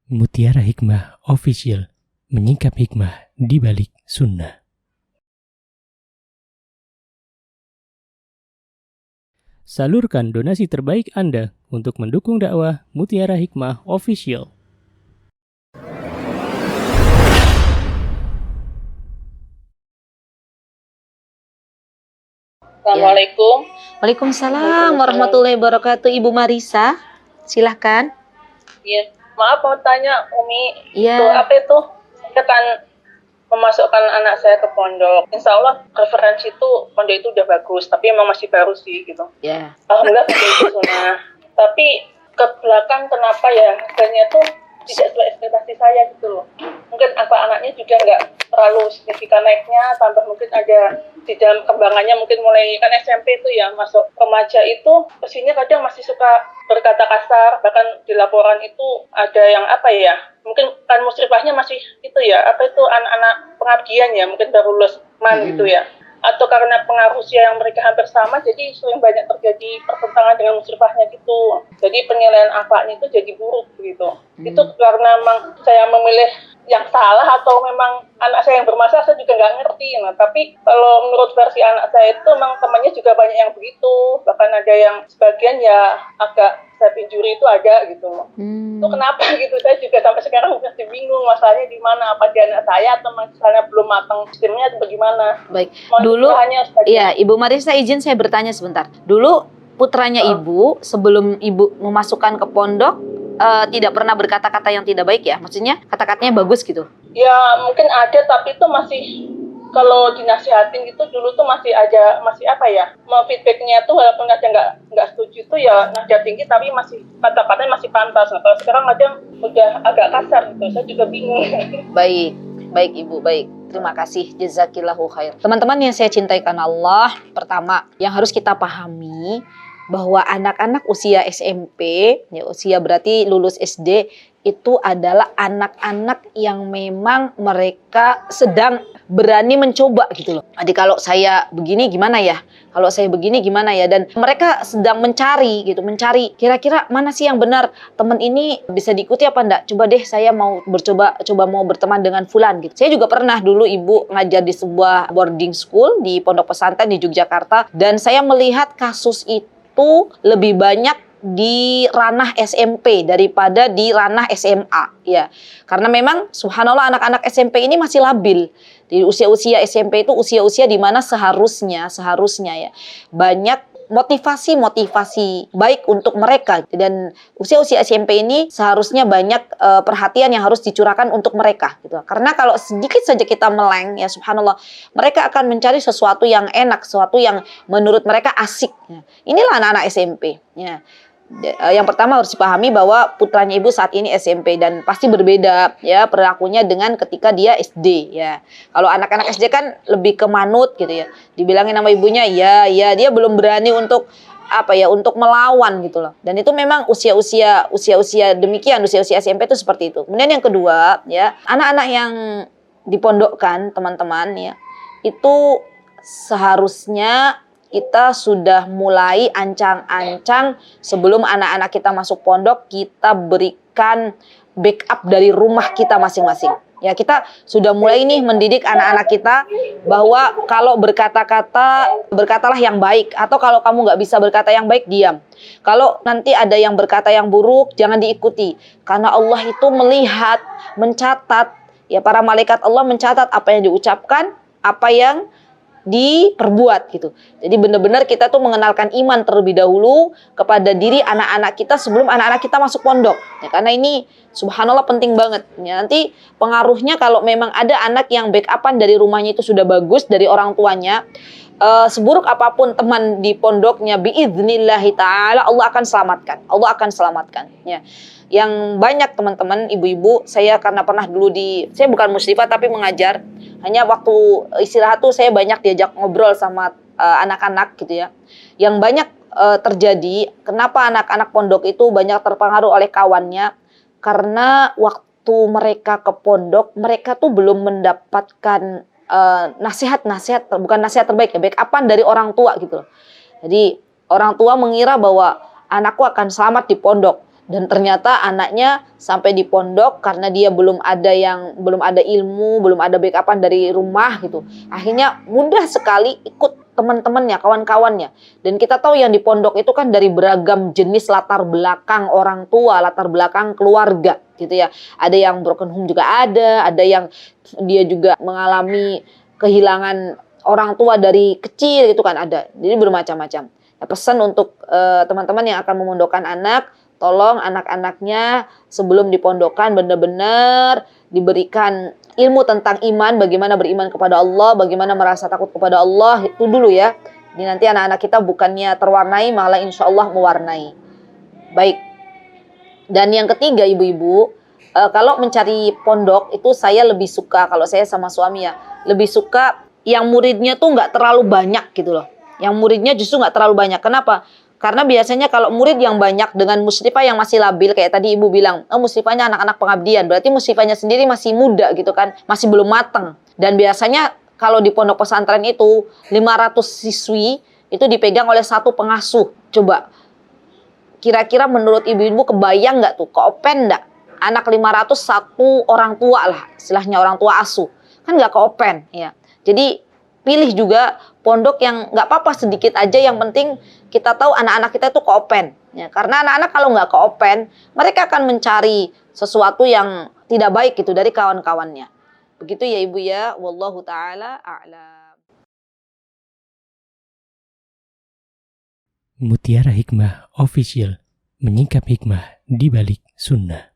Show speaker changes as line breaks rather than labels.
Mutiara Hikmah Official, menyingkap hikmah di balik sunnah. Salurkan donasi terbaik Anda untuk mendukung dakwah Mutiara Hikmah Official.
Assalamualaikum.
Waalaikumsalam warahmatullahi wabarakatuh. Ibu Marisa, silahkan.
Iya, maaf mau tanya Umi,
Iya.
itu apa itu? Saya kan memasukkan anak saya ke pondok. Insya Allah referensi itu pondok itu udah bagus, tapi emang masih baru sih gitu.
Ya.
Alhamdulillah pondok itu sunnah. Tapi ke belakang kenapa ya harganya tuh tidak sesuai ekspektasi saya gitu loh. Mungkin anaknya juga nggak terlalu signifikan naiknya, tambah mungkin ada di dalam kembangannya mungkin mulai kan SMP itu ya masuk remaja itu kesini kadang masih suka berkata kasar, bahkan di laporan itu ada yang apa ya, mungkin kan musyrifahnya masih itu ya, apa itu anak-anak pengabdian ya, mungkin baru lulus gitu ya, atau karena pengaruh usia yang mereka hampir sama, jadi sering banyak terjadi pertentangan dengan musyrifahnya gitu, jadi penilaian akhlaknya itu jadi buruk begitu. Itu karena memang saya memilih yang salah atau memang anak saya yang bermasalah, saya juga nggak ngerti. Nah, tapi kalau menurut versi anak saya itu memang temannya juga banyak yang begitu, bahkan ada yang sebagian ya agak self injury itu ada gitu loh. Itu kenapa gitu, saya juga sampai sekarang masih bingung masalahnya di mana, apa di anak saya atau misalnya belum matang sistemnya atau bagaimana.
Baik. Dulu iya, Ibu Marisa izin saya bertanya sebentar. Dulu putranya Ibu sebelum Ibu memasukkan ke pondok tidak pernah berkata-kata yang tidak baik ya? Maksudnya kata-katanya bagus gitu?
Ya mungkin ada, tapi itu masih kalau dinasihatin gitu dulu tuh masih apa ya, feedbacknya tuh walaupun ada nggak setuju tuh ya nada tinggi, tapi masih kata-katanya masih pantas. Nah, kalau sekarang ada udah agak kasar gitu, saya juga bingung.
Baik Ibu, baik. Terima kasih, jazakillahu khair. Teman-teman yang saya cintai karena Allah, pertama yang harus kita pahami bahwa anak-anak usia SMP, ya usia berarti lulus SD, itu adalah anak-anak yang memang mereka sedang berani mencoba gitu loh. Jadi kalau saya begini gimana ya? Kalau saya begini gimana ya? Dan mereka sedang mencari gitu, mencari kira-kira mana sih yang benar, teman ini bisa diikuti apa enggak? Coba deh saya mau mau berteman dengan fulan gitu. Saya juga pernah dulu Ibu ngajar di sebuah boarding school di pondok pesantren di Yogyakarta, dan saya melihat kasus itu lebih banyak di ranah SMP daripada di ranah SMA ya. Karena memang subhanallah anak-anak SMP ini masih labil. Di usia-usia SMP itu usia-usia di mana seharusnya ya banyak motivasi baik untuk mereka, dan usia-usia SMP ini seharusnya banyak perhatian yang harus dicurahkan untuk mereka gitu. Karena kalau sedikit saja kita meleng ya subhanallah, mereka akan mencari sesuatu yang enak, sesuatu yang menurut mereka asik ya. Inilah anak-anak SMP ya. Yang pertama harus dipahami bahwa putranya Ibu saat ini SMP dan pasti berbeda ya perilakunya dengan ketika dia SD ya. Kalau anak-anak SD kan lebih ke manut gitu ya. Dibilangin sama ibunya ya dia belum berani untuk untuk melawan gitu loh. Dan itu memang usia-usia demikian, usia-usia SMP itu seperti itu. Kemudian yang kedua ya, anak-anak yang dipondokkan teman-teman ya, itu seharusnya kita sudah mulai ancang-ancang sebelum anak-anak kita masuk pondok, kita berikan backup dari rumah kita masing-masing. Ya, kita sudah mulai nih mendidik anak-anak kita bahwa kalau berkata-kata, berkatalah yang baik. Atau kalau kamu nggak bisa berkata yang baik, diam. Kalau nanti ada yang berkata yang buruk, jangan diikuti. Karena Allah itu melihat, mencatat, ya para malaikat Allah mencatat apa yang diucapkan, apa yang diperbuat gitu. Jadi benar-benar kita tuh mengenalkan iman terlebih dahulu kepada diri anak-anak kita sebelum anak-anak kita masuk pondok. Ya, karena ini subhanallah penting banget. Ya, nanti pengaruhnya kalau memang ada anak yang backupan dari rumahnya itu sudah bagus dari orang tuanya, seburuk apapun teman di pondoknya biidznillahi ta'ala Allah akan selamatkan. Allah akan selamatkan. Ya. Yang banyak teman-teman, ibu-ibu, saya karena pernah dulu saya bukan musyrifah tapi mengajar, hanya waktu istirahat tuh saya banyak diajak ngobrol sama anak-anak gitu ya. Yang banyak terjadi, kenapa anak-anak pondok itu banyak terpengaruh oleh kawannya, karena waktu mereka ke pondok, mereka tuh belum mendapatkan nasihat-nasihat, bukan nasihat terbaik ya, backupan dari orang tua gitu loh. Jadi orang tua mengira bahwa anakku akan selamat di pondok. Dan ternyata anaknya sampai di pondok karena dia belum ada ilmu, belum ada backupan dari rumah gitu. Akhirnya mudah sekali ikut teman-temannya, kawan-kawannya. Dan kita tahu yang di pondok itu kan dari beragam jenis latar belakang orang tua, latar belakang keluarga gitu ya. Ada yang broken home juga ada yang dia juga mengalami kehilangan orang tua dari kecil gitu kan ada. Jadi bermacam-macam. Nah, pesan untuk teman-teman yang akan memondokkan anak, tolong anak-anaknya sebelum dipondokkan benar-benar diberikan ilmu tentang iman, bagaimana beriman kepada Allah, bagaimana merasa takut kepada Allah, itu dulu ya. Ini nanti anak-anak kita bukannya terwarnai, malah insya Allah mewarnai. Baik. Dan yang ketiga ibu-ibu, kalau mencari pondok itu saya lebih suka, kalau saya sama suami ya, lebih suka yang muridnya tuh nggak terlalu banyak gitu loh. Yang muridnya justru nggak terlalu banyak. Kenapa? Karena biasanya kalau murid yang banyak dengan musyrifah yang masih labil, kayak tadi ibu bilang, musyrifahnya anak-anak pengabdian, berarti musyrifahnya sendiri masih muda gitu kan, masih belum mateng. Dan biasanya kalau di pondok pesantren itu 500 siswi itu dipegang oleh satu pengasuh. Coba, kira-kira menurut ibu-ibu kebayang nggak tuh, keopen nggak? Anak 500 satu orang tua lah, istilahnya orang tua asuh. Kan nggak keopen ya. Jadi pilih juga pondok yang nggak apa-apa sedikit aja, yang penting kita tahu anak-anak kita itu keopen ya, karena anak-anak kalau nggak keopen mereka akan mencari sesuatu yang tidak baik gitu dari kawan-kawannya. Begitu ya ibu ya, wallahu taala a'lam.
Mutiara Hikmah Official, menyingkap hikmah di balik sunnah.